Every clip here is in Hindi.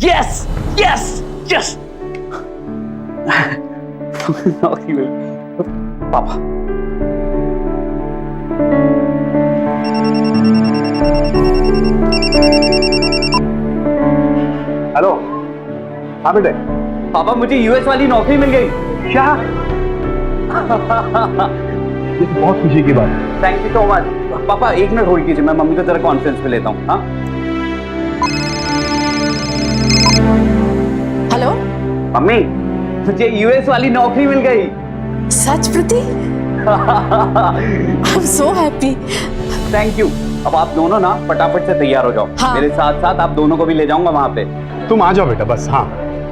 Yes yes yes. पापा हेलो। हाँ बेटे। पापा मुझे यूएस वाली नौकरी मिल गई। क्या? ये तो बहुत खुशी की बात है। Thank you so much. पापा एक मिनट होल्ड कीजिए, मैं मम्मी को जरा कॉन्फ्रेंस पे लेता हूँ। हाँ हेलो। मम्मी मुझे यूएस वाली नौकरी मिल गई। सच प्रति? I am so happy. Thank you. अब आप दोनों ना फटाफट से तैयार हो जाओ। हाँ। मेरे साथ साथ आप दोनों को भी ले जाऊंगा वहां पे। तुम आ जाओ बेटा बस। हाँ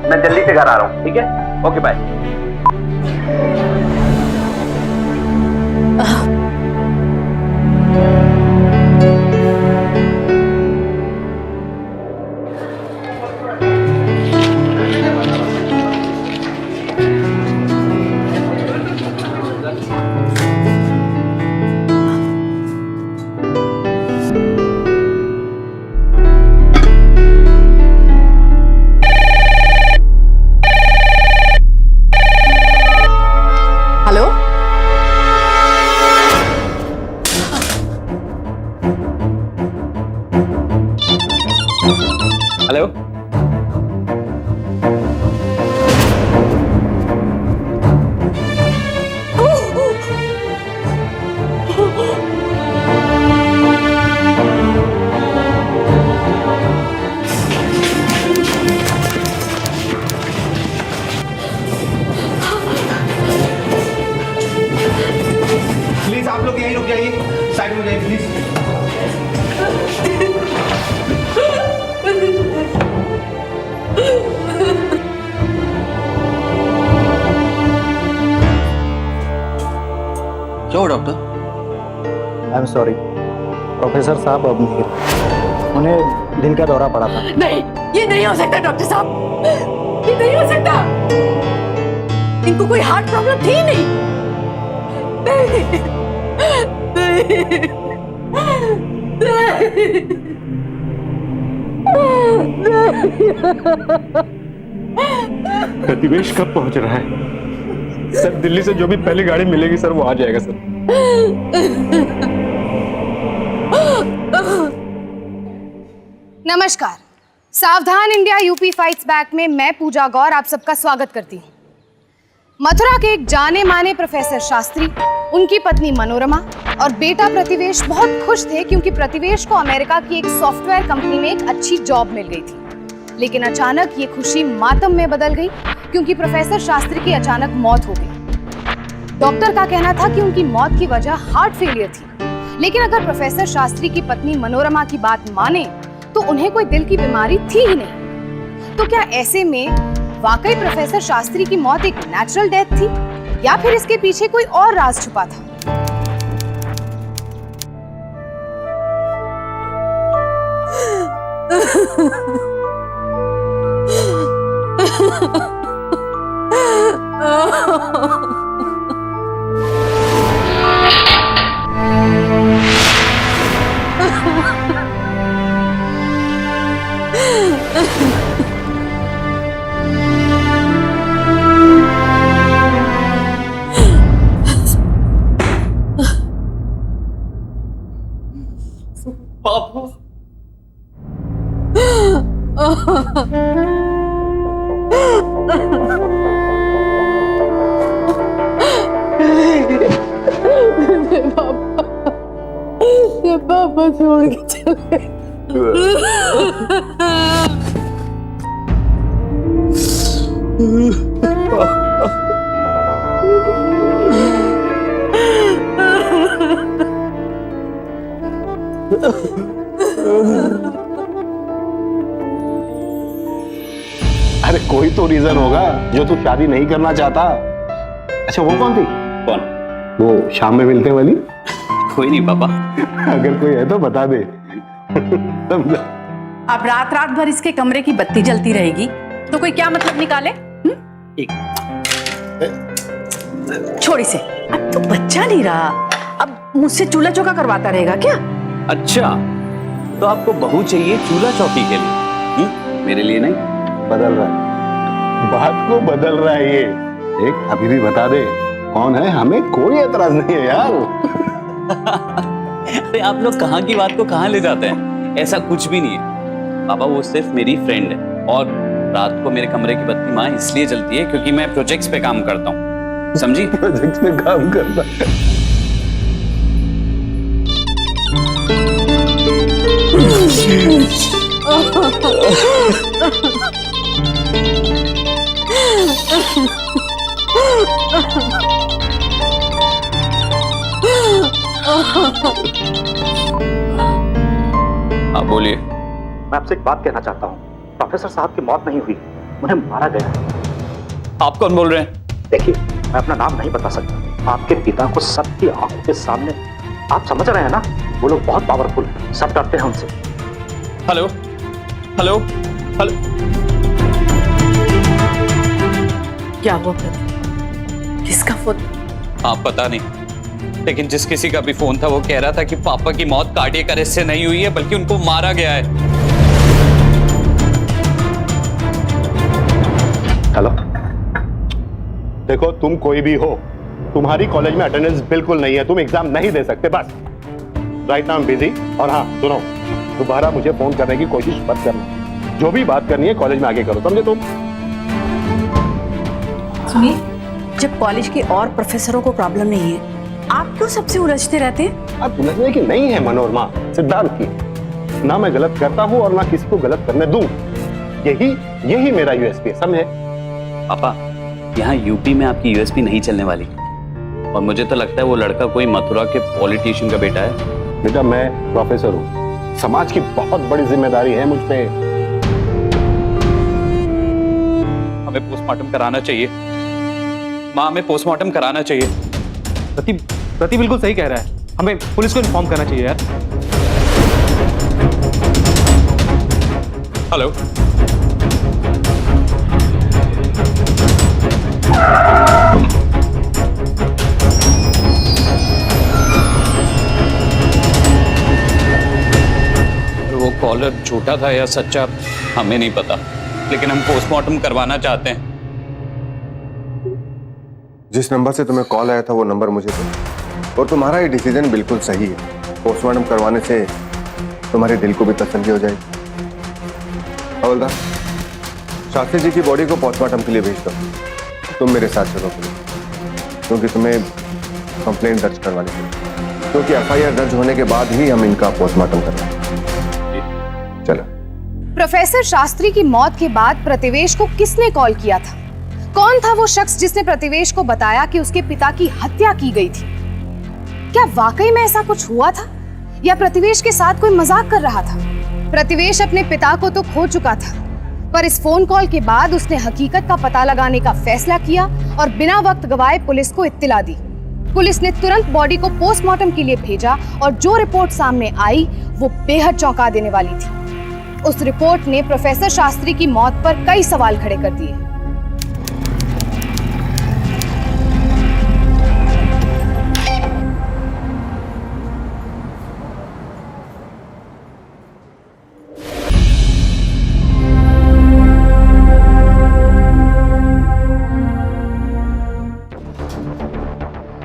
मैं जल्दी से घर आ रहा हूँ। ठीक है, okay bye. Hello. Hello. Please आप लोग यहीं रुक जाइए, साइड में जाइए प्लीज। क्या हुआ doctor? I am sorry, professor साहब अब नहीं रहे। उन्हें दिल का दौरा पड़ा था। नहीं, ये नहीं हो सकता डॉक्टर साहब, ये नहीं हो सकता। इनको कोई हार्ट प्रॉब्लम थी नहीं। नहीं, प्रतिवेश कब पहुंच रहा है? सर दिल्ली से जो भी पहली गाड़ी मिलेगी सर वो आ जाएगा सर। नमस्कार, सावधान इंडिया यूपी फाइट्स बैक में मैं पूजा गौर आप सबका स्वागत करती हूँ। मथुरा के एक जाने माने प्रोफेसर शास्त्री, उनकी पत्नी मनोरमा और बेटा प्रतिवेश बहुत खुश थे क्योंकि प्रतिवेश को अमेरिका की एक सॉफ्टवेयर कंपनी में एक अच्छी जॉब मिल गई थी। लेकिन अचानक ये खुशी मातम में बदल गई क्योंकि प्रोफेसर शास्त्री की अचानक मौत हो गई। डॉक्टर का कहना था कि उनकी मौत की वजह हार्ट फेलियर थी, लेकिन अगर प्रोफेसर शास्त्री की पत्नी मनोरमा की बात माने तो उन्हें कोई दिल की बीमारी थी ही नहीं। तो क्या ऐसे में वाकई प्रोफेसर शास्त्री की मौत एक नेचुरल डेथ थी या फिर इसके पीछे कोई और राज छुपा था? पापा पापा छोड़ के चले। अरे कोई तो रीजन होगा जो तू शादी नहीं करना चाहता। अच्छा वो कौन थी? कौन? वो शाम में मिलते वाली। कोई नहीं पापा। अगर कोई है तो बता दे। समझा? अब रात रात भर इसके कमरे की बत्ती जलती रहेगी तो कोई क्या मतलब निकाले? एक छोड़ इसे, अब तो बच्चा नहीं रहा, अब मुझसे चूल्हा चौका करवाता रहेगा क्या? अच्छा तो आपको बहू चाहिए चूल्हा चौकी के लिए? मेरे लिए नहीं। बदल रहा है, बात को बदल रहा है ये। एक अभी भी बता दे कौन है, हमें कोई एतराज नहीं है यार। अरे आप लोग कहाँ की बात को कहाँ ले जाते हैं, ऐसा कुछ भी नहीं है पापा, वो सिर्फ मेरी फ्रेंड है। और रात को मेरे कमरे की बत्ती माँ इसलिए जलती है क्योंकि मैं प्रोजेक्ट्स पे काम करता हूँ, समझी? प्रोजेक्ट में काम करता है। आप बोलिए। मैं आपसे एक बात कहना चाहता हूँ। प्रोफेसर साहब की मौत नहीं हुई, उन्हें मारा गया है। आप कौन बोल रहे हैं? देखिए, मैं अपना नाम नहीं बता सकता। आपके पिता को सबकी आंखों के सामने, आप समझ रहे हैं ना, वो लोग बहुत पावरफुल हैं, सब डरते हैं उनसे। Hello hello hello. क्या हुआ फिर? किसका फोन? आप पता नहीं, लेकिन जिस किसी का भी फोन था वो कह रहा था कि पापा की मौत कार्डियक अरेस्ट से नहीं हुई है बल्कि उनको मारा गया है। हेलो, देखो तुम कोई भी हो, तुम्हारी कॉलेज में अटेंडेंस बिल्कुल नहीं है, तुम एग्जाम नहीं दे सकते, बस। Right now busy. और हाँ सुनो, दोबारा मुझे फोन करने की कोशिश मत करना, जो भी बात करनी है कॉलेज में आगे करो, समझे तुम? सुनिए, जब कॉलेज के और प्रोफेसरों को प्रॉब्लम नहीं है, आप क्यों सबसे उलझते रहते हैं? अब उलझने की नहीं है मनोरमा, सिद्धांत की। ना मैं गलत करता हूँ और ना किसी को गलत करने दूं, यही मेरा यूएसपी है, समझे? पापा, यहाँ यूपी में आपकी यूएसपी नहीं चलने वाली, और मुझे तो लगता है वो लड़का कोई मथुरा के पॉलिटिशियन का बेटा है। बेटा मैं प्रोफेसर हूँ, समाज की बहुत बड़ी जिम्मेदारी है मुझ पे। हमें पोस्टमार्टम कराना चाहिए माँ, हमें पोस्टमार्टम कराना चाहिए। प्रति बिल्कुल सही कह रहा है, हमें पुलिस को इन्फॉर्म करना चाहिए यार। हेलो, वो कॉलर झूठा था या सच्चा हमें नहीं पता, लेकिन हम पोस्टमार्टम करवाना चाहते हैं। जिस नंबर से तुम्हें कॉल आया था वो नंबर मुझे दो, और तुम्हारा ये डिसीजन बिल्कुल सही है। पोस्टमार्टम करवाने से तुम्हारे दिल को भी तसल्ली हो जाएगी। हवलदार, शास्त्री जी की बॉडी को पोस्टमार्टम के लिए भेज दो। तुम मेरे साथ चलो पुलिस, क्योंकि तुम्हें कंप्लेंट दर्ज करवानी पड़ेगी, क्योंकि एफआईआर दर्ज होने के बाद ही हम इनका पोस्टमार्टम करेंगे। चलो। प्रोफेसर शास्त्री की मौत के बाद प्रतिवेश को किसने कॉल किया था? कौन था वो शख्स जिसने प्रतिवेश को बताया कि उसके पिता की हत्या की गई थी? क्या वाकई में ऐसा कुछ हुआ था या प्रतिवेश के साथ कोई मजाक कर रहा था? प्रतिवेश अपने पिता को तो खो चुका था, पर इस फोन कॉल के बाद उसने हकीकत का पता लगाने का फैसला किया और बिना वक्त गवाए पुलिस को इत्तिला दी। पुलिस ने तुरंत बॉडी को पोस्टमार्टम के लिए भेजा और जो रिपोर्ट सामने आई वो बेहद चौंका देने वाली थी। उस रिपोर्ट ने प्रोफेसर शास्त्री की मौत पर कई सवाल खड़े कर दिए।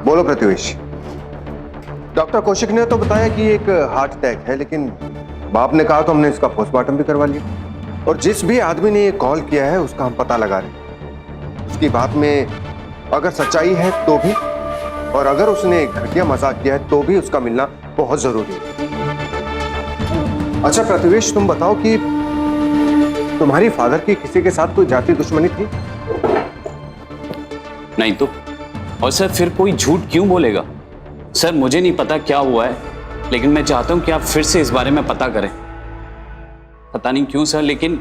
बोलो प्रतिवेश। डॉक्टर कौशिक ने तो बताया कि एक हार्ट अटैक है, लेकिन बाप ने कहा तो हमने इसका पोस्टमार्टम भी करवा लिया। और जिस भी आदमी ने ये कॉल किया है उसका हम पता लगा रहे हैं। उसकी बात में अगर सच्चाई है तो भी, और अगर उसने घटिया मजाक किया है तो भी उसका मिलना बहुत जरूरी है। अच्छा प्रतिवेश, तुम बताओ कि तुम्हारी फादर की किसी के साथ कोई जाति दुश्मनी थी? नहीं तो, और सर फिर कोई झूठ क्यों बोलेगा? सर मुझे नहीं पता क्या हुआ है, लेकिन मैं चाहता हूं कि आप फिर से इस बारे में पता करें। पता नहीं क्यों सर, लेकिन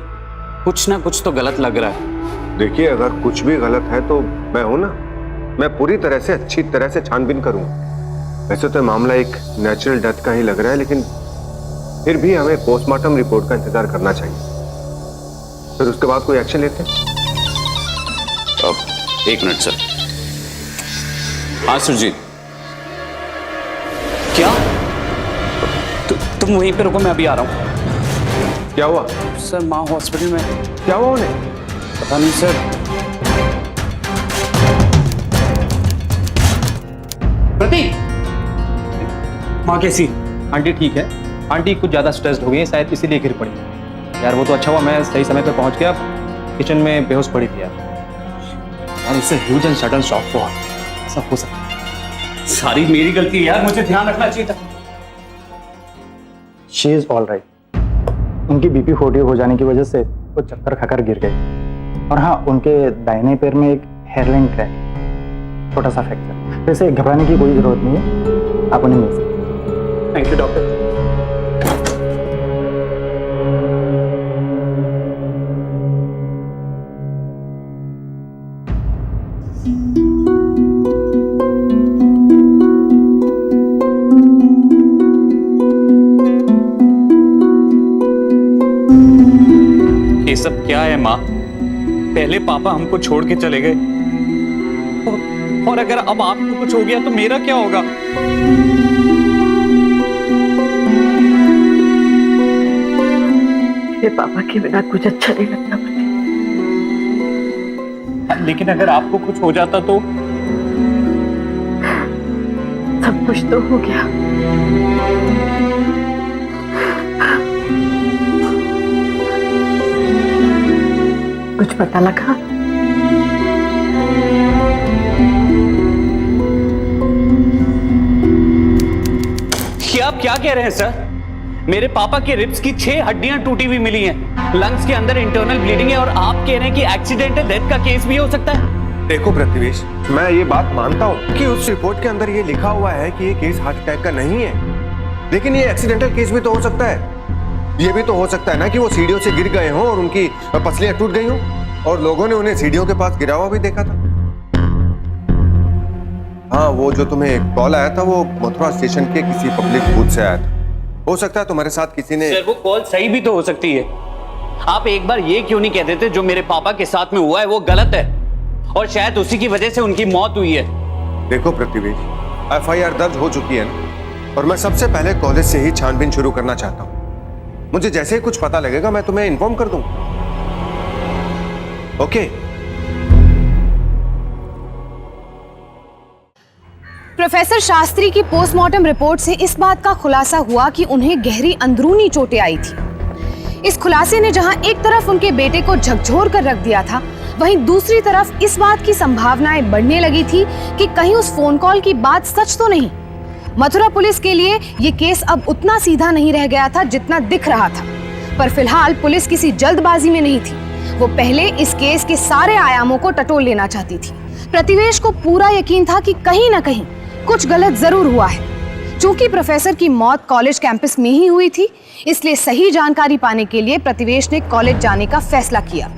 कुछ ना कुछ तो गलत लग रहा है। देखिए, अगर कुछ भी गलत है तो मैं हूं ना, मैं पूरी तरह से अच्छी तरह से छानबीन करूंगा। वैसे तो मामला एक नेचुरल डेथ का ही लग रहा है, लेकिन फिर भी हमें पोस्टमार्टम रिपोर्ट का इंतजार करना चाहिए, फिर उसके बाद कोई एक्शन लेते हैं। एक मिनट सर। हाँ सुरजीत, क्या तुम वहीं पे रुको, मैं अभी आ रहा हूँ। क्या हुआ सर? माँ हॉस्पिटल में। क्या हुआ उन्हें? पता नहीं सर। प्रतीक, माँ कैसी? आंटी ठीक है। आंटी कुछ ज्यादा स्ट्रेस्ड हो गई है, शायद इसीलिए गिर पड़ी। यार वो तो अच्छा हुआ मैं सही समय पे पहुंच गया, किचन में बेहोश पड़ी थी यार। इससे ह्यूज एंड सडन शॉक हुआ, सब हो सकता है। सारी मेरी गलती है यार, मुझे ध्यान रखना चाहिए था। She is all right. उनकी बीपी 40 हो जाने की वजह से वो चक्कर खाकर गिर गई। और हाँ, उनके दाहिने पैर में एक हेयरलाइन क्रैक, छोटा सा फ्रैक्चर। वैसे घबराने की कोई जरूरत नहीं है, आप उन्हें मिल सकते। Thank you doctor. ये सब क्या है माँ? पहले पापा हमको छोड़ के चले गए, और अगर अब आपको कुछ हो गया तो मेरा क्या होगा? मेरे पापा के बिना कुछ अच्छा नहीं लगता मुझे। लेकिन अगर आपको कुछ हो जाता तो? सब कुछ तो हो गया, कुछ पता लगा? ये आप क्या कह रहे हैं सर? मेरे पापा के रिब्स की 6 हड्डियां टूटी हुई मिली हैं, लंग्स के अंदर इंटरनल ब्लीडिंग है, और आप कह रहे हैं कि एक्सीडेंटल डेथ का केस भी हो सकता है? देखो प्रतिवेश, मैं ये बात मानता हूँ कि उस रिपोर्ट के अंदर ये लिखा हुआ है कि ये केस हार्ट अटैक का नहीं है, लेकिन ये एक्सीडेंटल केस भी तो हो सकता है। ये भी तो हो सकता है ना कि वो सीढ़ियों से गिर गए हों और उनकी पसलियां टूट गई हों, और लोगों ने उन्हें सीढ़ियों के पास गिरा हुआ भी देखा था। हाँ, वो जो तुम्हें कॉल आया था वो मथुरा स्टेशन के किसी पब्लिक बूथ से आया था। हो सकता है तुम्हारे साथ किसी ने। सर वो कॉल सही भी तो हो सकती है। आप एक बार ये क्यों नहीं कह देते जो मेरे पापा के साथ में हुआ है वो गलत है, और शायद उसी की वजह से उनकी मौत हुई है। देखो पृथ्वी, FIR दर्ज हो चुकी है ना, और मैं सबसे पहले कॉलेज से ही छानबीन शुरू करना चाहता हूँ। मुझे जैसे ही कुछ पता लगेगा मैं तुम्हें इन्फॉर्म कर दूंगा। ओके? प्रोफेसर शास्त्री की पोस्टमार्टम रिपोर्ट से इस बात का खुलासा हुआ कि उन्हें गहरी अंदरूनी चोटें आई थी। इस खुलासे ने जहां एक तरफ उनके बेटे को झकझोर कर रख दिया था, वहीं दूसरी तरफ इस बात की संभावनाएं बढ़ने लगी थी कि कहीं उस फोन कॉल की बात सच तो नहीं। मथुरा पुलिस के लिए ये केस अब उतना सीधा नहीं रह गया था जितना दिख रहा था, पर फिलहाल पुलिस किसी जल्दबाजी में नहीं थी। वो पहले इस केस के सारे आयामों को टटोल लेना चाहती थी। प्रतिवेश को पूरा यकीन था कि कहीं ना कहीं कुछ गलत जरूर हुआ है। चूंकि प्रोफेसर की मौत कॉलेज कैंपस में ही हुई थी, इसलिए सही जानकारी पाने के लिए प्रतिवेश ने कॉलेज जाने का फैसला किया।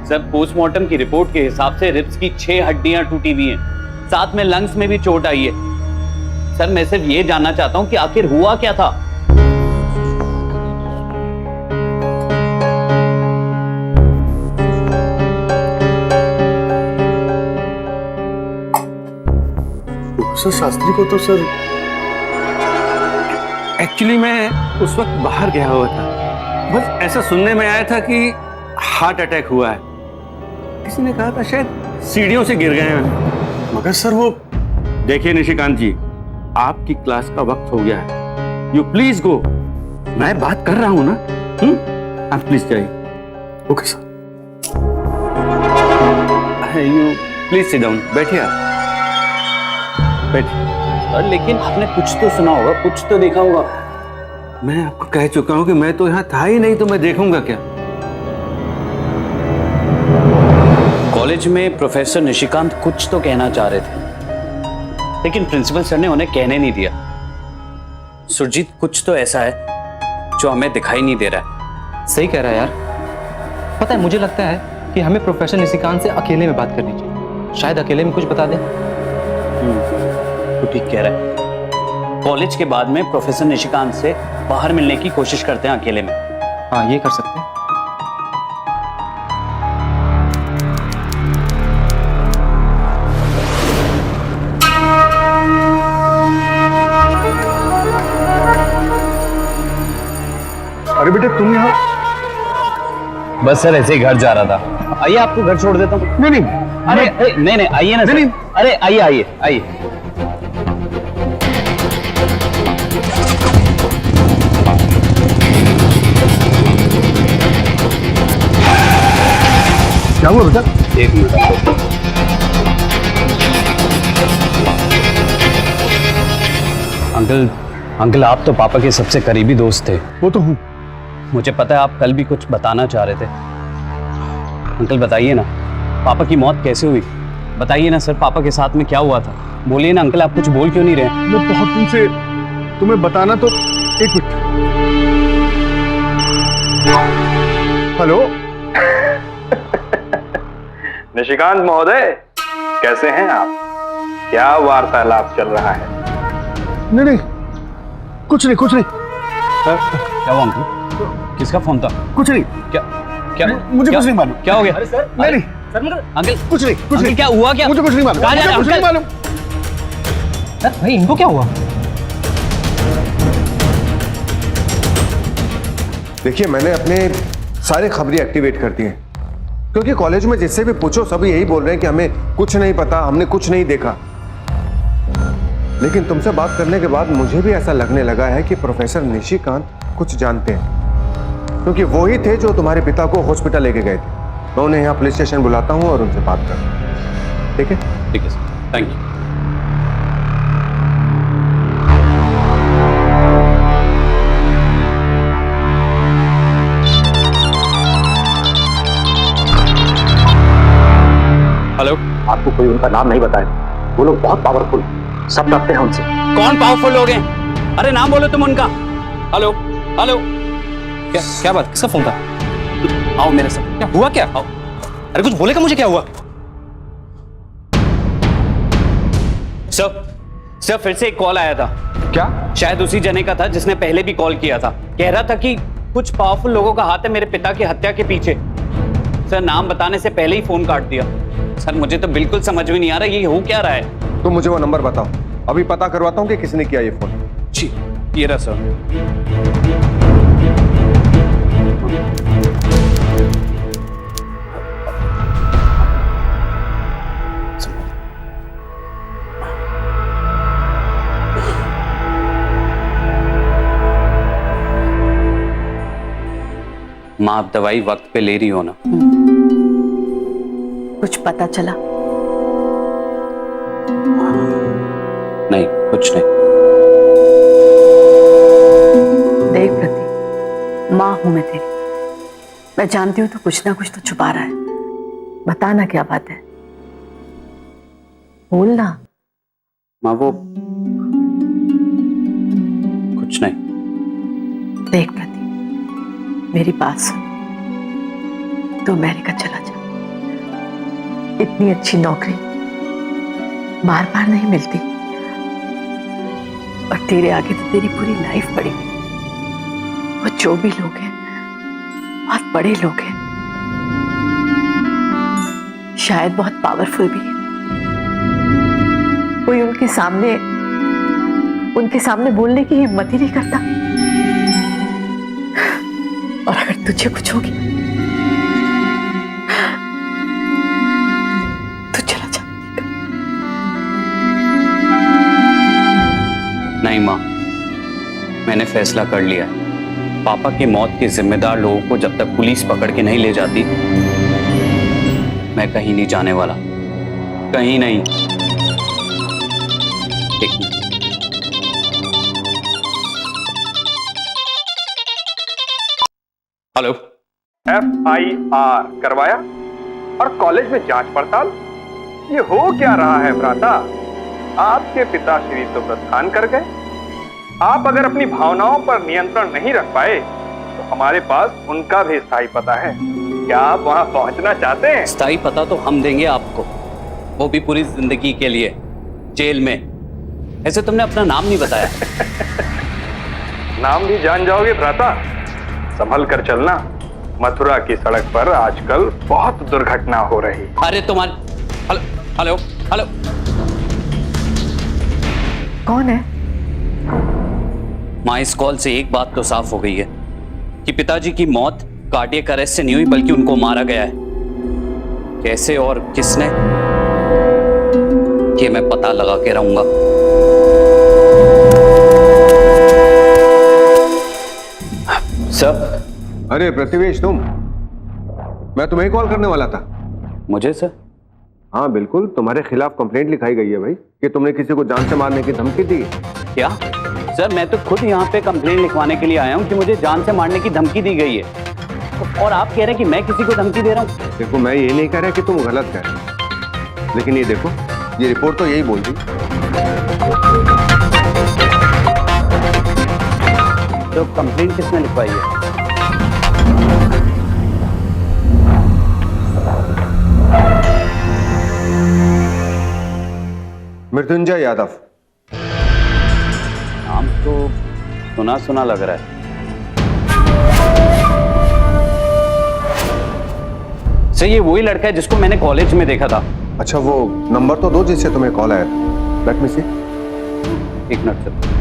सर पोस्टमार्टम की रिपोर्ट के हिसाब से रिब्स की 6 हड्डियां टूटी हुई हैं, साथ में लंग्स में भी चोट आई है। सर मैं सिर्फ ये जानना चाहता हूं कि आखिर हुआ क्या था। सर शास्त्री को तो सर एक्चुअली मैं उस वक्त बाहर गया हुआ था, बस ऐसा सुनने में आया था कि हार्ट अटैक हुआ है। किसी ने कहा था शायद सीढ़ियों से गिर गए हैं। मगर सर वो। देखिए निशिकांत जी, आपकी क्लास का वक्त हो गया है, यू प्लीज गो। मैं बात कर रहा हूं ना। आप प्लीज जाइए। Okay sir. You please sit down, बैठिए आप, बैठिए। सर लेकिन आपने कुछ तो सुना होगा, कुछ तो देखा होगा। मैं आपको कह चुका हूं कि मैं तो यहाँ था ही नहीं, तो मैं देखूंगा क्या। कॉलेज में प्रोफेसर निशिकांत कुछ तो कहना चाह रहे थे, लेकिन प्रिंसिपल सर ने उन्हें कहने नहीं दिया। सुरजीत कुछ तो ऐसा है जो हमें दिखाई नहीं दे रहा है। सही कह रहा है यार। पता है, मुझे लगता है कि हमें प्रोफेसर निशिकांत से अकेले में बात करनी चाहिए। शायद अकेले में कुछ बता दें। तो ठीक कह रहा है। कॉलेज के बाद में प्रोफेसर निशिकांत से बाहर मिलने की कोशिश करते हैं अकेले में। हाँ, ये कर सकते हैं। अरे बेटे तुम यहाँ? बस सर ऐसे ही घर जा रहा था। आइए आपको घर छोड़ देता हूँ। नहीं नहीं, अरे नहीं आइए ना सर। नहीं। अरे आइए। क्या हुआ बेटा? एक मिनट। अंकल आप तो पापा के सबसे करीबी दोस्त थे। वो तो हूँ। मुझे पता है आप कल भी कुछ बताना चाह रहे थे। अंकल बताइए ना, पापा की मौत कैसे हुई? बताइए ना सर, पापा के साथ में क्या हुआ था? बोलिए ना अंकल, आप कुछ बोल क्यों नहीं रहे? मैं बहुत दिन से तुम्हें बताना तो। एक मिनट। हेलो निशिकांत महोदय, कैसे हैं आप? क्या वार्तालाप चल रहा है? नहीं कुछ नहीं क्या हुआ अंकल? किसका फोन था? कुछ नहीं। क्या मुझे कुछ नहीं मालूम। क्या हो गया? नहीं सर अंकल कुछ नहीं। क्या हुआ? क्या मुझे कुछ नहीं मालूम। कहाँ जा रहे हैं कुछ नहीं अंकल? मालूम। भाई इनको क्या हुआ? देखिए, मैंने अपने सारे खबरें एक्टिवेट कर दिए, क्योंकि कॉलेज में जिससे भी पूछो सभी यही बोल रहे हैं कि हमें कुछ नहीं पता, हमने कुछ नहीं देखा। लेकिन तुमसे बात करने के बाद मुझे भी ऐसा लगने लगा है कि प्रोफेसर निशिकांत कुछ जानते हैं, क्योंकि वो ही थे जो तुम्हारे पिता को हॉस्पिटल लेके गए थे। मैं उन्हें यहाँ पुलिस स्टेशन बुलाता हूँ और उनसे बात करता हूँ। ठीक है? ठीक है सर, थैंक यू। हेलो। आपको कोई उनका नाम नहीं बताया। वो लोग बहुत पावरफुल, सब डरते हैं उनसे। कौन पावरफुल लोग हैं? अरे नाम बोलो तुम उनका। हेलो। क्या बात? किसका फोन था? आओ मेरे साथ। क्या हुआ? क्या? आओ। अरे कुछ बोलेगा मुझे, क्या हुआ? सर फिर से एक कॉल आया था। क्या? शायद उसी जने का था जिसने पहले भी कॉल किया था। कह रहा था कि कुछ पावरफुल लोगों का हाथ है मेरे पिता की हत्या के पीछे। सर नाम बताने से पहले ही फोन काट दिया। सर मुझे तो बिल्कुल समझ में नहीं आ रहा ये हो क्या रहा है। तुम मुझे वो नंबर बताओ, अभी पता करवाता हूँ कि किसने किया ये फोन। जी ये रहा सर। माँ आप दवाई वक्त पे ले रही हो ना? कुछ पता चला? नहीं कुछ नहीं। देख प्रति, माँ हूं मैं तेरी। मैं जानती हूं तो कुछ ना कुछ तो छुपा रहा है। बताना क्या बात है, बोलना। माँ वो कुछ नहीं। देख प्रति, मेरी बात सुन। तू अमेरिका चला जा। इतनी अच्छी नौकरी बार बार नहीं मिलती, और तेरे आगे तो तेरी पूरी लाइफ पड़ी हुई। वो जो भी लोग हैं बहुत बड़े लोग हैं, शायद बहुत पावरफुल भी है। कोई उनके सामने बोलने की हिम्मत ही नहीं करता। और अगर तुझे कुछ हो गया तो चला जा। नहीं माँ, मैंने फैसला कर लिया है। पापा की मौत के जिम्मेदार लोगों को जब तक पुलिस पकड़ के नहीं ले जाती, मैं कहीं नहीं जाने वाला। कहीं नहीं। एक मिनट। हेलो। FIR करवाया और कॉलेज में जांच पड़ताल? ये हो क्या रहा है भ्राता? आपके पिता श्री तो प्रस्थान कर गए। आप अगर अपनी भावनाओं पर नियंत्रण नहीं रख पाए तो हमारे पास उनका भी स्थायी पता है। क्या आप वहां पहुंचना चाहते हैं? स्थायी पता तो हम देंगे आपको, वो भी पूरी जिंदगी के लिए जेल में। ऐसे तुमने अपना नाम नहीं बताया। नाम भी जान जाओगे भ्राता, संभल कर चलना। मथुरा की सड़क पर आजकल बहुत दुर्घटना हो रही। अरे तुम्हारे हेलो हेलो हेलो, कौन है? माँ, इस कॉल से एक बात तो साफ हो गई है कि पिताजी की मौत कार्डियक अरेस्ट से नहीं हुई बल्कि उनको मारा गया है। कैसे और किसने, ये मैं पता लगा के रहूंगा। सर। अरे प्रतिवेश, तुम? मैं तुम्हें कॉल करने वाला था। मुझे सर? हाँ बिल्कुल, तुम्हारे खिलाफ कंप्लेंट लिखाई गई है भाई कि तुमने किसी को जान से मारने की धमकी दी। क्या सर? मैं तो खुद यहाँ पे कंप्लेंट लिखवाने के लिए आया हूँ कि मुझे जान से मारने की धमकी दी गई है, और आप कह रहे हैं कि मैं किसी को धमकी दे रहा हूँ। देखो, मैं ये नहीं कह रहा कि तुम गलत कह रहे हो, लेकिन ये देखो, ये रिपोर्ट तो यही बोल रही। तो कंप्लेंट किसने लिखवाई है? मृत्युंजय यादव। नाम तो सुना सुना लग रहा है। सर, ये वही लड़का है जिसको मैंने कॉलेज में देखा था। अच्छा, वो नंबर तो दो जिससे तुम्हें कॉल आया था। लेट मी सी। एक मिनट सर।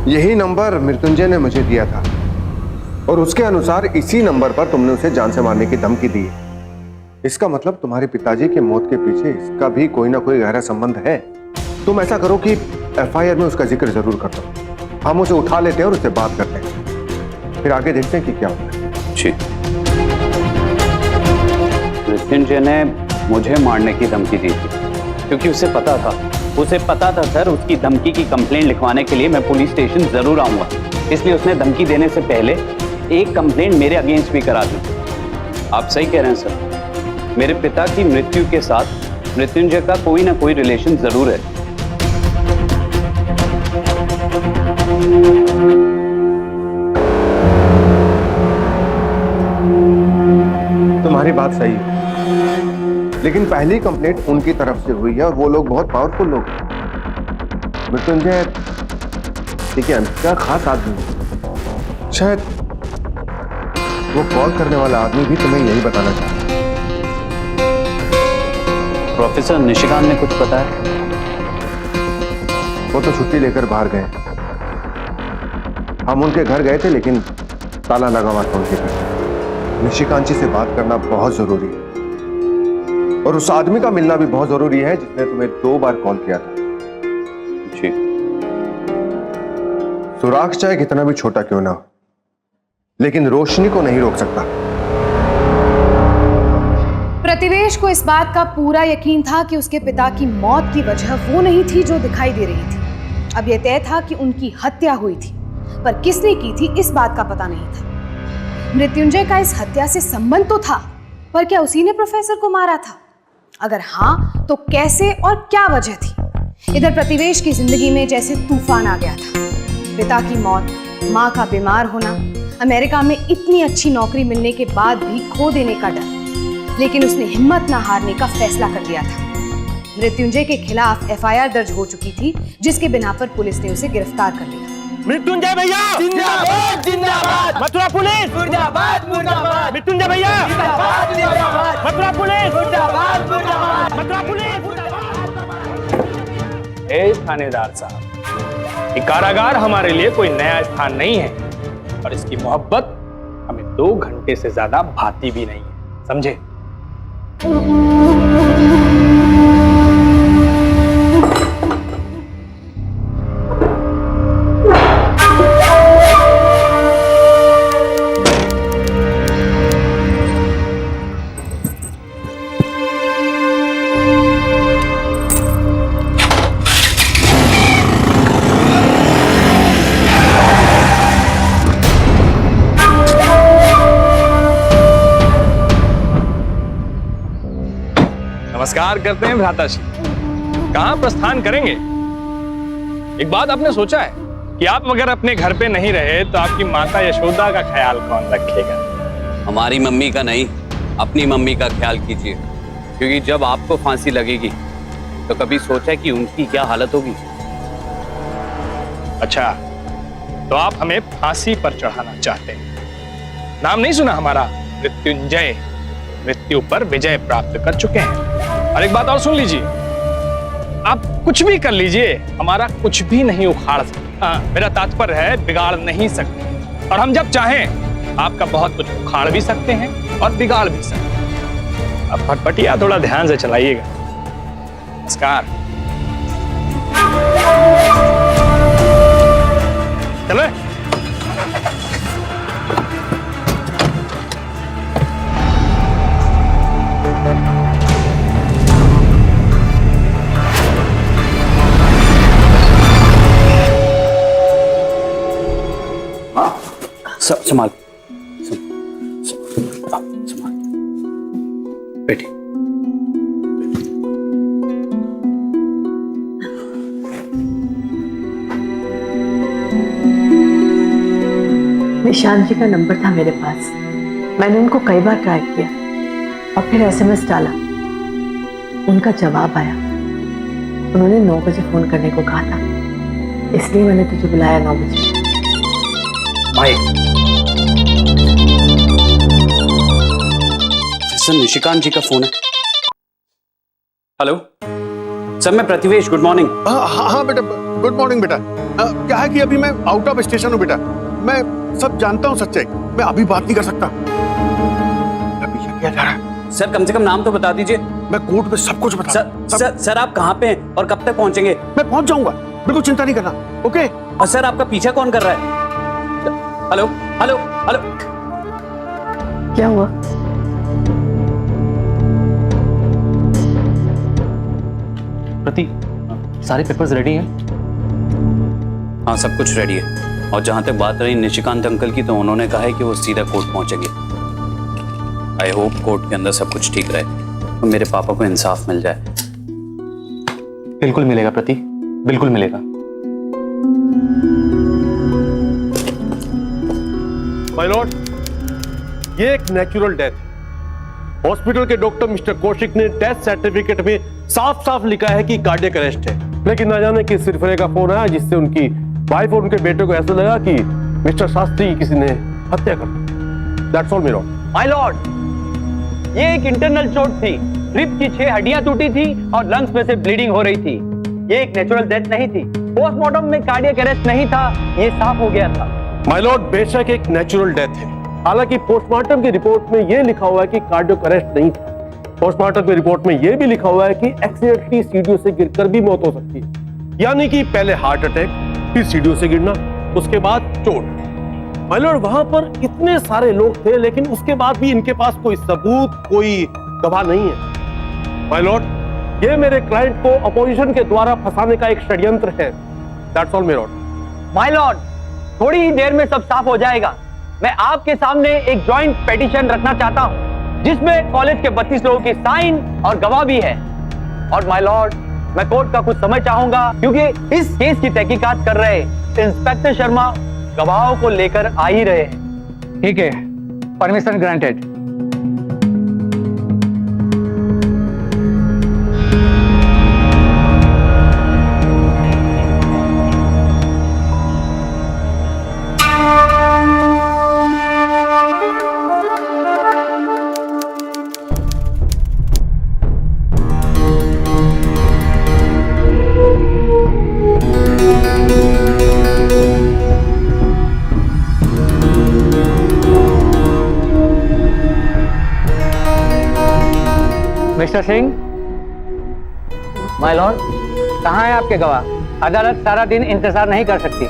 यही नंबर मृत्युंजय ने मुझे दिया था, और उसके अनुसार इसी नंबर पर तुमने उसे जान से मारने की धमकी दी है। इसका मतलब तुम्हारे पिताजी की मौत के पीछे इसका भी कोई ना कोई गहरा संबंध है। तुम ऐसा करो कि एफआईआर में उसका जिक्र जरूर कर दो। हम उसे उठा लेते हैं और उससे बात करते हैं, फिर आगे देखते हैं कि क्या होता है। जी। मृत्युंजय ने मुझे मारने की धमकी दी थी क्योंकि उसे पता था सर, उसकी धमकी की कंप्लेंट लिखवाने के लिए मैं पुलिस स्टेशन जरूर आऊंगा। इसलिए उसने धमकी देने से पहले एक कंप्लेंट मेरे अगेंस्ट भी करा दी। आप सही कह रहे हैं सर, मेरे पिता की मृत्यु के साथ मृत्युंजय का कोई ना कोई रिलेशन जरूर है। तुम्हारी बात सही है, लेकिन पहली कंप्लेंट उनकी तरफ से हुई है और वो लोग बहुत पावरफुल लोग हैं। मृत्युंजय ठीक है, क्या खास आदमी है। शायद वो कॉल करने वाला आदमी भी तुम्हें यही बताना चाहता है। प्रोफेसर निशिकांत ने कुछ बताया? वो तो छुट्टी लेकर बाहर गए। हम उनके घर गए थे, लेकिन ताला लगा हुआ था उनके घर। निशिकांत जी से बात करना बहुत जरूरी है, और उस आदमी का मिलना भी बहुत जरूरी है जिसने तुम्हें 2 बार कॉल किया था। जी। सुराग चाहे कितना भी छोटा क्यों ना हो, लेकिन रोशनी को नहीं रोक सकता। प्रतिवेश को इस बात का पूरा यकीन था कि उसके पिता की मौत की वजह वो नहीं थी जो दिखाई दे रही थी। अब यह तय था कि उनकी हत्या हुई थी, पर किसने की थी इस बात का पता नहीं था। मृत्युंजय का इस हत्या से संबंध तो था, पर क्या उसी ने प्रोफेसर को मारा था? अगर हाँ, तो कैसे और क्या वजह थी? इधर प्रतिवेश की जिंदगी में जैसे तूफान आ गया था। पिता की मौत, माँ का बीमार होना, अमेरिका में इतनी अच्छी नौकरी मिलने के बाद भी खो देने का डर, लेकिन उसने हिम्मत न हारने का फैसला कर लिया था। मृत्युंजय के खिलाफ एफआईआर दर्ज हो चुकी थी, जिसके बिना पर पुलिस ने उसे गिरफ्तार कर लिया। मृत्युंजय भैया जिंदाबाद, जिंदाबाद। मथुरा पुलिस मुर्दाबाद, मुर्दाबाद। मृत्युंजय भैया जिंदाबाद, जिंदाबाद। मथुरा पुलिस मुर्दाबाद, मुर्दाबाद। मथुरा पुलिस मुर्दाबाद। ए थानेदार साहब, ये कारागार हमारे लिए कोई नया स्थान नहीं है, और इसकी मोहब्बत हमें 2 घंटे से ज्यादा भाती भी नहीं है, समझे? नमस्कार करते हैं भ्राताश्री। कहां प्रस्थान करेंगे? एक बात आपने सोचा है कि आप अगर अपने घर पे नहीं रहे तो आपकी माता यशोदा का ख्याल कौन रखेगा? हमारी मम्मी का नहीं, अपनी मम्मी का ख्याल कीजिए, क्योंकि जब आपको फांसी लगेगी तो कभी सोचा कि उनकी क्या हालत होगी? अच्छा, तो आप हमें फांसी पर चढ़ाना चाहते हैं? नाम नहीं सुना हमारा मृत्युंजय? मृत्यु पर विजय प्राप्त कर चुके हैं। और एक बात और सुन लीजिए, आप कुछ भी कर लीजिए, हमारा कुछ भी नहीं उखाड़ सकते। मेरा तात्पर्य है बिगाड़ नहीं सकते। और हम जब चाहें आपका बहुत कुछ उखाड़ भी सकते हैं और बिगाड़ भी सकते हैं। अब फटफटिया थोड़ा ध्यान से चलाइएगा। नमस्कार। चलो। संभाल, संभाल, बैठी। निशांत जी का नंबर था मेरे पास। मैंने उनको कई बार ट्राई किया और फिर एसएमएस डाला। उनका जवाब आया। उन्होंने 9 बजे फोन करने को कहा था, इसलिए मैंने तुझे बुलाया 9 बजे। सर, निशिकांत जी का फोन है। हेलो सर, मैं प्रतिवेश, गुड मॉर्निंग। हाँ बेटा, गुड मॉर्निंग बेटा। क्या है कि अभी मैं आउट ऑफ स्टेशन हूँ बेटा। मैं सब जानता हूँ सच्चाई, मैं अभी बात नहीं कर सकता। पीछे किया जा रहा है। सर कम से कम नाम तो बता दीजिए। मैं कोर्ट में सब कुछ बता। सर आप कहाँ पे हैं और कब तक पहुंचेंगे? मैं पहुंच जाऊंगा, बिल्कुल चिंता नहीं करना। ओके। और सर आपका पीछा कौन कर रहा है? Hello hello hello. क्या हुआ? प्रति, सारे पेपर्स रेडी हैं? हाँ, सब कुछ रेडी है। और जहां तक बात रही निशिकांत अंकल की, तो उन्होंने कहा है कि वो सीधा कोर्ट पहुंचेंगे। आई होप कोर्ट के अंदर सब कुछ ठीक रहे, तो मेरे पापा को इंसाफ मिल जाए। बिल्कुल मिलेगा प्रति, बिल्कुल मिलेगा। माय लॉर्ड, ये एक नेचुरल डेथ है। हॉस्पिटल के डॉक्टर मिस्टर कौशिक ने डेथ सर्टिफिकेट में साफ साफ लिखा है कि कार्डियक अरेस्ट है, लेकिन ना जाने किस सिरफिरे का फोन आया जिससे उनकी वाइफ और उनके बेटे को ऐसा लगा कि मिस्टर शास्त्री की किसी ने हत्या कर दी। दैट्स ऑल मेरा। माय लॉर्ड, ये एक इंटरनल चोट थी। रिब की 6 हड्डियां टूटी थी और लंग्स में से ब्लीडिंग हो रही थी। ये एक नेचुरल डेथ नहीं थी। पोस्टमार्टम में कार्डियक अरेस्ट नहीं था, ये साफ हो गया था। माय लॉर्ड, बेशक एक नेचुरल डेथ है, हालांकि पोस्टमार्टम की रिपोर्ट में यह लिखा हुआ है कि कार्डियक अरेस्ट नहीं था। पोस्टमार्टम की रिपोर्ट में यह भी लिखा हुआ है कि एक्सीडेंटली सीढ़ियों से गिरकर भी मौत हो सकती है, यानी कि पहले हार्ट अटैक, फिर सीढ़ियों से गिरना, उसके बाद चोट। माय लॉर्ड, वहां पर इतने सारे लोग थे, लेकिन उसके बाद भी इनके पास कोई सबूत, कोई गवाह नहीं है। माय लॉर्ड, ये मेरे क्लाइंट को अपोजिशन के द्वारा फंसाने का एक षड्यंत्र है। That's all my Lord. My Lord, थोड़ी ही देर में सब साफ हो जाएगा। मैं आपके सामने एक जॉइंट पिटीशन रखना चाहता हूं, जिसमें कॉलेज के 32 लोगों की साइन और गवाह भी है। और माय लॉर्ड, मैं कोर्ट का कुछ समय चाहूंगा, क्योंकि इस केस की तहकीकात कर रहे इंस्पेक्टर शर्मा गवाहों को लेकर आ ही रहे हैं। ठीक है, permission granted. Mister Singh. My Lord, कहाँ है आपके गवाह? अदालत सारा दिन इंतजार नहीं कर सकती।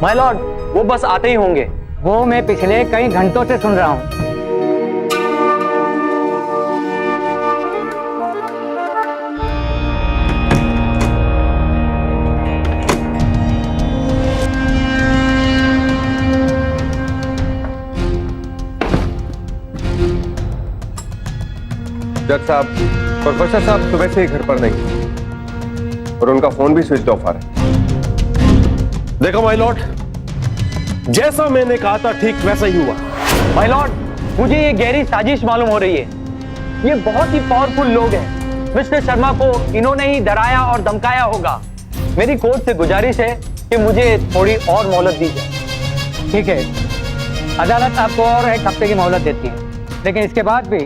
माय लॉर्ड, वो बस आते ही होंगे। वो मैं पिछले कई घंटों से सुन रहा हूँ। जज साहब, प्रोफेसर साहब सुबह से घर पर नहीं। और उनका फोन भी स्विच ऑफ आ रहा है। देखो माय लॉर्ड, जैसा मैंने कहा था ठीक वैसा ही हुआ। माय लॉर्ड, मुझे ये गहरी साजिश मालूम हो रही है। ये बहुत ही पावरफुल लोग हैं। मिस्टर शर्मा को इन्होंने ही डराया और धमकाया होगा। मेरी कोर्ट से गुजारिश है कि मुझे थोड़ी और मोहलत दी जाए। ठीक है, अदालत आपको और 1 हफ्ते की मोहलत देती है, लेकिन इसके बाद भी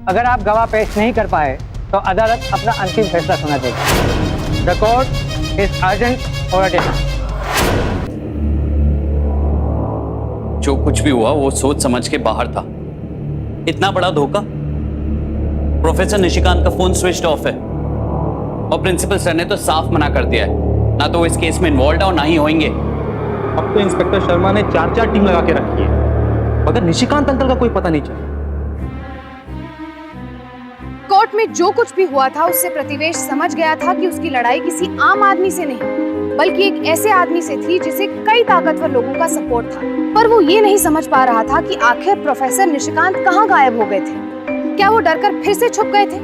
अगर आप गवाह पेश नहीं कर पाए तो अदालत अपना अंतिम फैसला सुना देगी। द कोर्ट इज अर्जेंट और अटेंड। जो कुछ भी हुआ वो सोच समझ के बाहर था। इतना बड़ा धोखा। प्रोफेसर निशिकांत का फोन स्विच ऑफ है और प्रिंसिपल सर ने तो साफ मना कर दिया है, ना तो वो इस केस में इन्वॉल्व है और ना ही होंगे। अब तो इंस्पेक्टर शर्मा ने 4 टीम लगा के रखी है, मगर निशिकांत अंकल का कोई पता नहीं चला। कोर्ट में जो कुछ भी हुआ था उससे प्रतिवेश समझ गया था कि उसकी लड़ाई किसी आम आदमी से नहीं, बल्कि एक ऐसे आदमी से थी जिसे कई ताकतवर लोगों का सपोर्ट था। पर वो ये नहीं समझ पा रहा था कि आखिर प्रोफेसर निशिकांत कहाँ गायब हो गए थे। क्या वो डरकर फिर से छुप गए थे?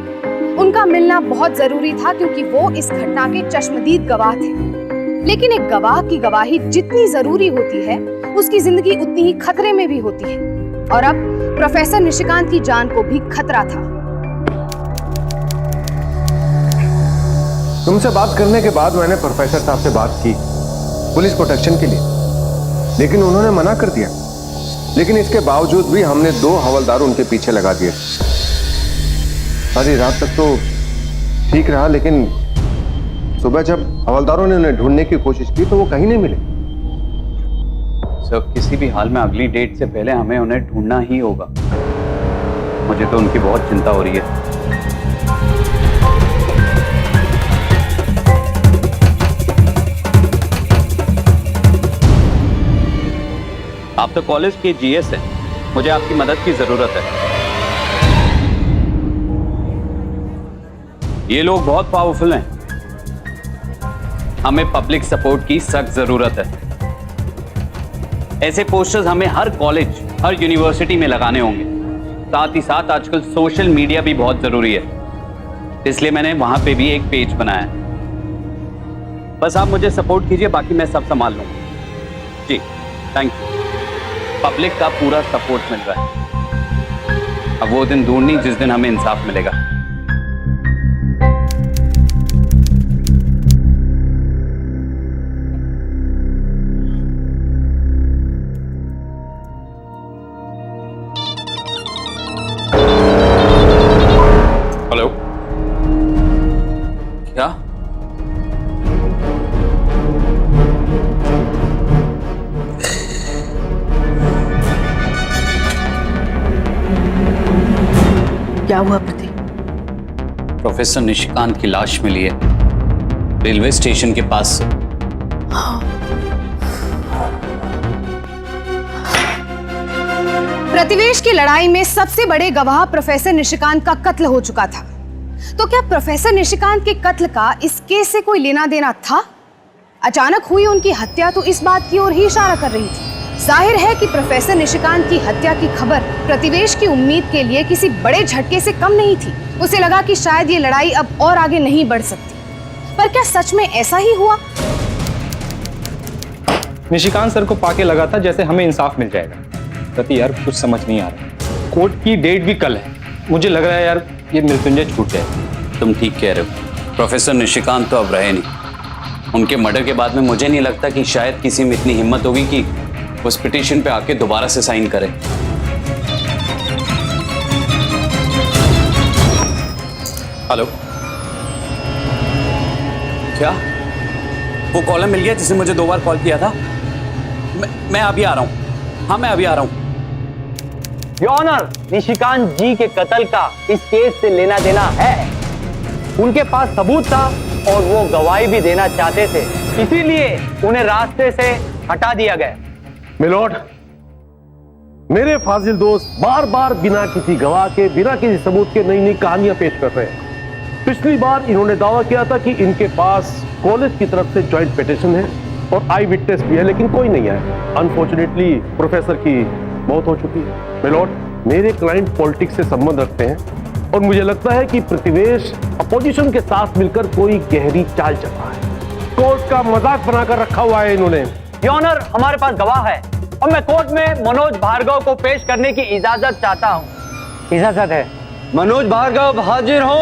उनका मिलना बहुत जरूरी था क्योंकि वो इस घटना के चश्मदीद गवाह थे। लेकिन एक गवाह की गवाही जितनी जरूरी होती है, उसकी जिंदगी उतनी ही खतरे में भी होती है। और अब प्रोफेसर निशिकांत की जान को भी खतरा था। तुमसे बात करने के बाद मैंने प्रोफेसर साहब से बात की पुलिस प्रोटेक्शन के लिए, लेकिन उन्होंने मना कर दिया। लेकिन इसके बावजूद भी हमने 2 हवलदार उनके पीछे लगा दिए। सारी रात तक तो ठीक रहा, लेकिन सुबह जब हवलदारों ने उन्हें ढूंढने की कोशिश की तो वो कहीं नहीं मिले। सर, किसी भी हाल में अगली डेट से पहले हमें उन्हें ढूंढना ही होगा। मुझे तो उनकी बहुत चिंता हो रही है। आप तो कॉलेज के जीएस हैं, मुझे आपकी मदद की जरूरत है। ये लोग बहुत पावरफुल हैं, हमें पब्लिक सपोर्ट की सख्त जरूरत है। ऐसे पोस्टर्स हमें हर कॉलेज, हर यूनिवर्सिटी में लगाने होंगे। साथ ही साथ आजकल सोशल मीडिया भी बहुत जरूरी है, इसलिए मैंने वहां पे भी एक पेज बनाया है। बस आप मुझे सपोर्ट कीजिए, बाकी मैं सब संभाल लूंगा। जी, थैंक यू। पब्लिक का पूरा सपोर्ट मिल रहा है। अब वो दिन दूर नहीं जिस दिन हमें इंसाफ मिलेगा। हेलो, क्या? क्या हुआ प्रतीक? प्रोफेसर निशिकांत की लाश मिली है रेलवे स्टेशन के पास से। प्रतिवेश की लड़ाई में सबसे बड़े गवाह प्रोफेसर निशिकांत का कत्ल हो चुका था। तो क्या प्रोफेसर निशिकांत के कत्ल का इस केस से कोई लेना देना था? अचानक हुई उनकी हत्या तो इस बात की ओर ही इशारा कर रही थी। जाहिर है कि प्रोफेसर निशिकांत की हत्या की खबर प्रतिवेश की उम्मीद के लिए किसी बड़े झटके से कम नहीं थी। उसे लगा कि शायद ये लड़ाई अब और आगे नहीं बढ़ सकती। पर क्या सच में ऐसा ही हुआ? निशिकांत सर को पाके लगा था जैसे हमें इंसाफ मिल जाएगा। प्रति यार कुछ समझ नहीं आ रहा। कोर्ट की डेट भी कल है, मुझे लग रहा है यार ये मृत्युंजय छूट जाए। तुम ठीक कह रहे हो। प्रोफेसर निशिकांत तो अब रहे नहीं। उनके मर्डर के बाद में मुझे नहीं लगता कि शायद किसी में इतनी हिम्मत होगी कि उस पिटीशन पे आके दोबारा से साइन करे। हेलो, क्या वो कॉलम मिल गया जिसने मुझे 2 बार कॉल किया था? मैं अभी आ रहा हूं। हाँ, मैं अभी आ रहा हूं। योर ऑनर, निशिकांत जी के कत्ल का इस केस से लेना देना है। उनके पास सबूत था और वो गवाही भी देना चाहते थे, इसीलिए उन्हें रास्ते से हटा दिया गया। मिलोड, मेरे फाजिल दोस्त बार बार बिना किसी गवाह के, बिना किसी सबूत के नई नई कहानियां पेश कर रहे हैं। पिछली बार इन्होंने दावा किया था कि इनके पास कॉलेज की तरफ से जॉइंट पिटीशन है और आई विटनेस भी है, लेकिन कोई नहीं आया। अनफॉर्चुनेटली प्रोफेसर की मौत हो चुकी है। मिलोड, मेरे क्लाइंट पॉलिटिक्स से संबंध रखते हैं और मुझे लगता है कि प्रतिवेश अपोजिशन के साथ मिलकर कोई गहरी चाल चल रहा है। कोर्ट का मजाक बनाकर रखा हुआ है इन्होंने। योर ऑनर, हमारे पास गवाह है और मैं कोर्ट में मनोज भार्गव को पेश करने की इजाजत चाहता हूँ। इजाजत है। मनोज भार्गव हाजिर हो।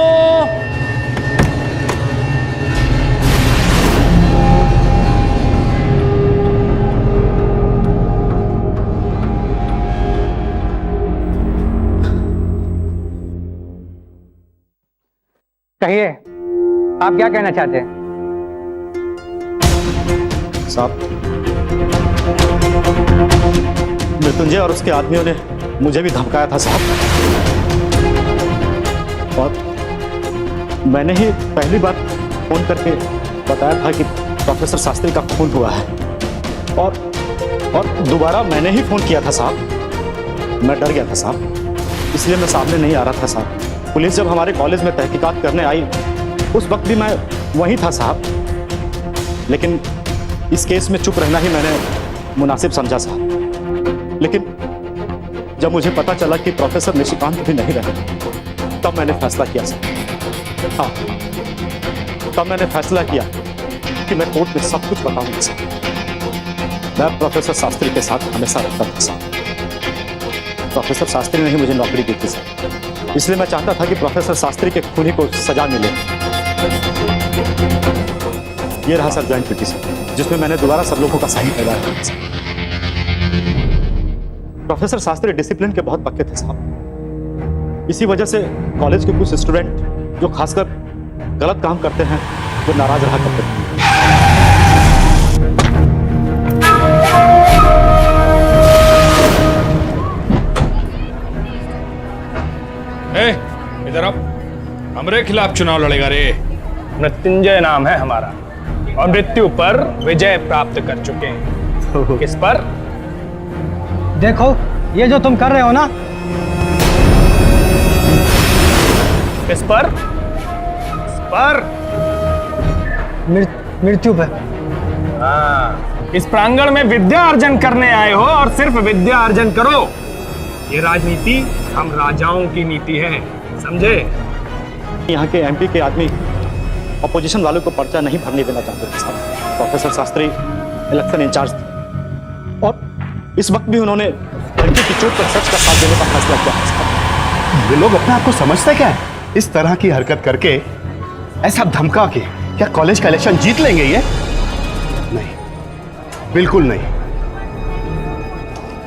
कहिए, आप क्या कहना चाहते हैं? साहब, मृत्युंजय और उसके आदमियों ने मुझे भी धमकाया था साहब, और मैंने ही पहली बार फोन करके बताया था कि प्रोफेसर शास्त्री का खून हुआ है, और दोबारा मैंने ही फोन किया था साहब। मैं डर गया था साहब, इसलिए मैं सामने नहीं आ रहा था साहब। पुलिस जब हमारे कॉलेज में तहकीकात करने आई उस वक्त भी मैं वहीं था साहब, लेकिन इस केस में चुप रहना ही मैंने मुनासिब समझा साहब। लेकिन जब मुझे पता चला कि प्रोफेसर निशिकांत भी नहीं रहे तब मैंने फैसला किया साहब। हाँ, तब मैंने फैसला किया कि मैं कोर्ट में सब कुछ बताऊंगा साहब। मैं प्रोफेसर शास्त्री के साथ हमेशा रहता था साहब। प्रोफेसर शास्त्री ने ही मुझे नौकरी दी थी साहब, इसलिए मैं चाहता था कि प्रोफेसर शास्त्री के खूनी को सजा मिले। ये रहा सर ज्वाइंट पिटीशन, जिसमें मैंने दोबारा सब लोगों का साइन करवाया था। प्रोफेसर शास्त्री डिसिप्लिन के बहुत पक्के थे साहब। इसी वजह से कॉलेज के कुछ स्टूडेंट जो खासकर गलत काम करते हैं वो नाराज रहा करते हैं। इधर आप, हमरे खिलाफ चुनाव लड़ेगा रे। मृत्युंजय नाम है हमारा और मृत्यु पर विजय प्राप्त कर चुके हैं। किस पर? देखो, ये जो तुम कर रहे हो ना, किस पर? किस पर? मृत्यु पर। हाँ, इस प्रांगण में विद्या अर्जन करने आए हो और सिर्फ विद्या अर्जन करो। ये राजनीति हम राजाओं की नीति है, समझे? यहाँ के एमपी के आदमी अपोजिशन वालों को पर्चा नहीं भरने देना चाहते थे साहब। प्रोफेसर शास्त्री इलेक्शन इंचार्ज थे और इस वक्त भी उन्होंने एमपी की चोट पर सच का साथ देने का फैसला किया है। वे लोग अपने आप को समझते क्या है? इस तरह की हरकत करके, ऐसा धमका के क्या कॉलेज का इलेक्शन जीत लेंगे ये? नहीं, बिल्कुल नहीं।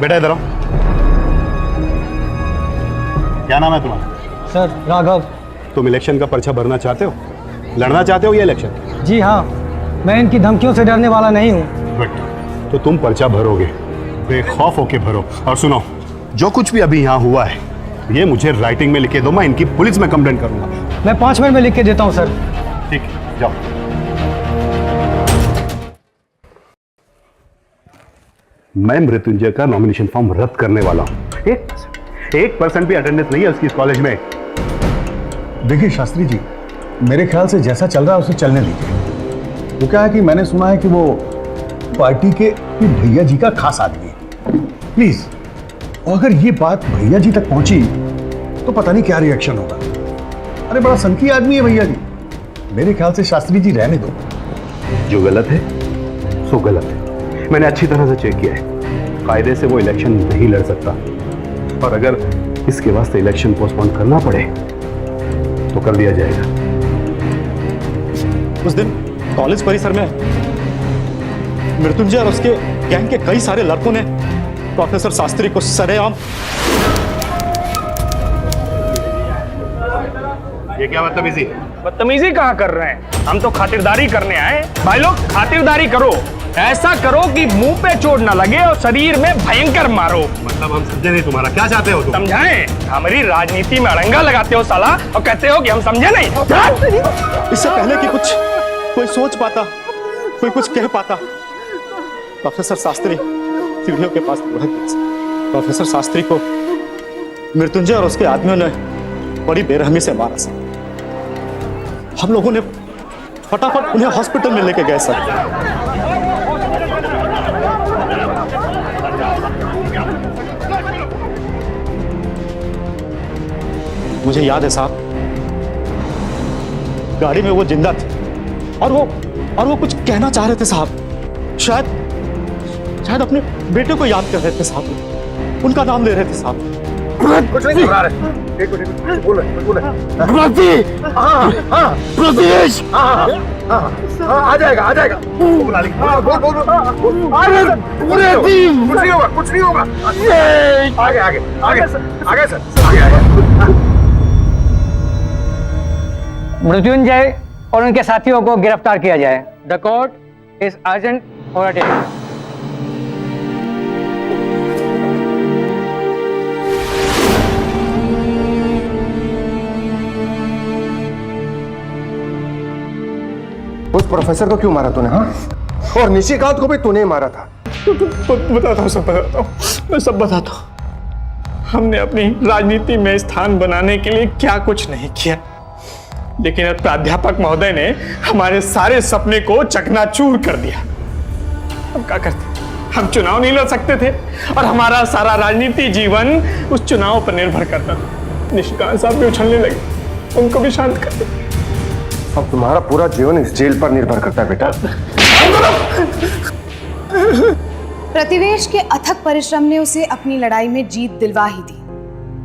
बेटा इधर आओ। क्या नाम है तुम्हारा? सर, राघव। तुम इलेक्शन का पर्चा भरना चाहते हो? लड़ना चाहते हो ये इलेक्शन? जी हाँ, मैं इनकी धमकियों से डरने वाला नहीं हूँ। गुड, तो तुम पर्चा भरोगे, बेखौफ होके भरो। और सुनो, जो कुछ भी अभी यहाँ हुआ है ये मुझे राइटिंग में लिखे दो, मैं इनकी पुलिस में कंप्लेंट करूंगा। मैं 5 मिनट में लिख के देता हूँ सर। ठीक है, जाओ। मैं मृत्युंजय का नॉमिनेशन फॉर्म रद्द करने वाला हूँ। 1% भी अटेंडेंस नहीं है उसकी इस कॉलेज में। देखिए शास्त्री जी, मेरे ख्याल से जैसा चल रहा है उसे चलने दीजिए। वो क्या है कि मैंने सुना है कि वो पार्टी के भैया जी का खास आदमी है। प्लीज, और अगर ये बात भैया जी तक पहुंची तो पता नहीं क्या रिएक्शन होगा। अरे बड़ा सनकी आदमी है भैया जी। मेरे ख्याल से शास्त्री जी रहने दो। जो गलत है सो गलत है। मैंने अच्छी तरह से चेक किया है, कायदे से वो इलेक्शन नहीं लड़ सकता, और अगर इसके वास्ते इलेक्शन पोस्टपोन करना पड़े तो कर दिया जाएगा। उस दिन कॉलेज परिसर में मृत्युंजय और उसके गैंग के कई सारे लड़कों ने प्रोफेसर शास्त्री को सरेआम। ये क्या बदतमीजी? बदतमीजी कहाँ कर रहे हैं? हम तो खातिरदारी करने आए। भाई लोग, खातिरदारी करो, ऐसा करो कि मुंह पे चोट ना लगे और शरीर में भयंकर मारो। मतलब हम समझे नहीं, तुम्हारा क्या चाहते हो तुम? समझाएं? हमारी राजनीति में अड़ंगा लगाते हो साला, और कहते हो कि हम समझे नहीं। इससे पहले कि कुछ कोई सोच पाता, कोई कुछ कह पाता, प्रोफेसर शास्त्री सीढ़ियों के पास लुढ़क गया। प्रोफेसर शास्त्री को मृत्युंजय और उसके आदमियों ने बड़ी बेरहमी से मारा सर। हम लोगों ने फटाफट उन्हें हॉस्पिटल में लेके गए सर। मुझे याद है साहब, गाड़ी में वो जिंदा थे और वो और वो कुछ कहना चाह रहे थे साहब। शायद अपने बेटे को याद कर रहे थे साहब, उनका नाम ले रहे थे साहब। कुछ नहीं घबरा रहे। एक मिनट, बोल प्रतीश, आ जाएगा, आ जाएगा। बुला ली। बोल। कुछ नहीं होगा। आगे सर। मृत्युंजय और उनके साथियों को गिरफ्तार किया जाए। The court is urgent for attendance. उस प्रोफेसर को क्यों मारा तूने? हाँ, और निशिकांत को भी तूने मारा था। बताता हूँ, मैं सब बताता हूँ। हमने अपनी राजनीति में स्थान बनाने के लिए क्या कुछ नहीं किया, लेकिन प्राध्यापक महोदय ने हमारे सारे सपने को चकनाचूर कर दिया। हम क्या करते? हम चुनाव नहीं लड़ सकते थे और हमारा सारा राजनीति जीवन उस चुनाव पर निर्भर करता था। निशिकांत साहब भी उछलने लगे, उनको भी शांत कर दे। अब तुम्हारा पूरा जीवन इस जेल पर निर्भर करता है बेटा। प्रतिवेश के अथक परिश्रम ने उसे अपनी लड़ाई में जीत दिलवा ही दी।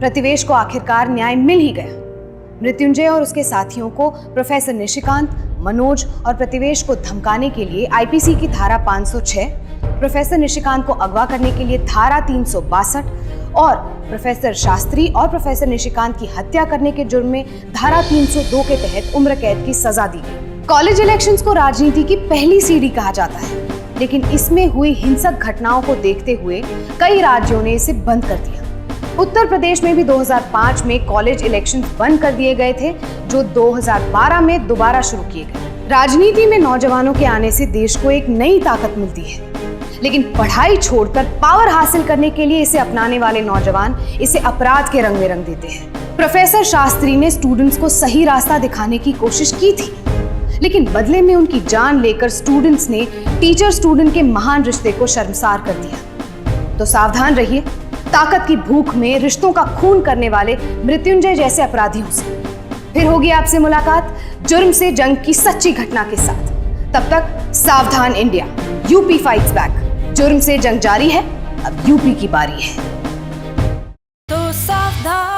प्रतिवेश को आखिरकार न्याय मिल ही गया। मृत्युंजय और उसके साथियों को प्रोफेसर निशिकांत, मनोज और प्रतिवेश को धमकाने के लिए आईपीसी की धारा 506, प्रोफेसर निशिकांत को अगवा करने के लिए धारा 362 और प्रोफेसर शास्त्री और प्रोफेसर निशिकांत की हत्या करने के जुर्म में धारा 302 के तहत उम्र कैद की सजा दी गई। कॉलेज इलेक्शंस को राजनीति की पहली सीढ़ी कहा जाता है, लेकिन इसमें हुई हिंसक घटनाओं को देखते हुए कई राज्यों ने इसे बंद कर दिया। उत्तर प्रदेश में भी 2005 में कॉलेज इलेक्शंस बंद कर दिए गए थे, जो 2012 में दोबारा शुरू किए गए। राजनीति में नौजवानों के आने से देश को एक नई ताकत मिलती है, लेकिन पढ़ाई छोड़कर पावर हासिल करने के लिए इसे अपनाने वाले नौजवान इसे अपराध के रंग में रंग देते हैं। प्रोफेसर शास्त्री ने स्टूडेंट्स को सही रास्ता दिखाने की कोशिश की थी, लेकिन बदले में उनकी जान लेकर स्टूडेंट्स ने टीचर स्टूडेंट के महान रिश्ते को शर्मसार कर दिया। तो सावधान रहिए ताकत की भूख में रिश्तों का खून करने वाले मृत्युंजय जैसे अपराधियों से। फिर होगी आपसे मुलाकात जुर्म से जंग की सच्ची घटना के साथ। तब तक सावधान इंडिया, यूपी फाइट्स बैक। जुर्म से जंग जारी है, अब यूपी की बारी है। तो सावधान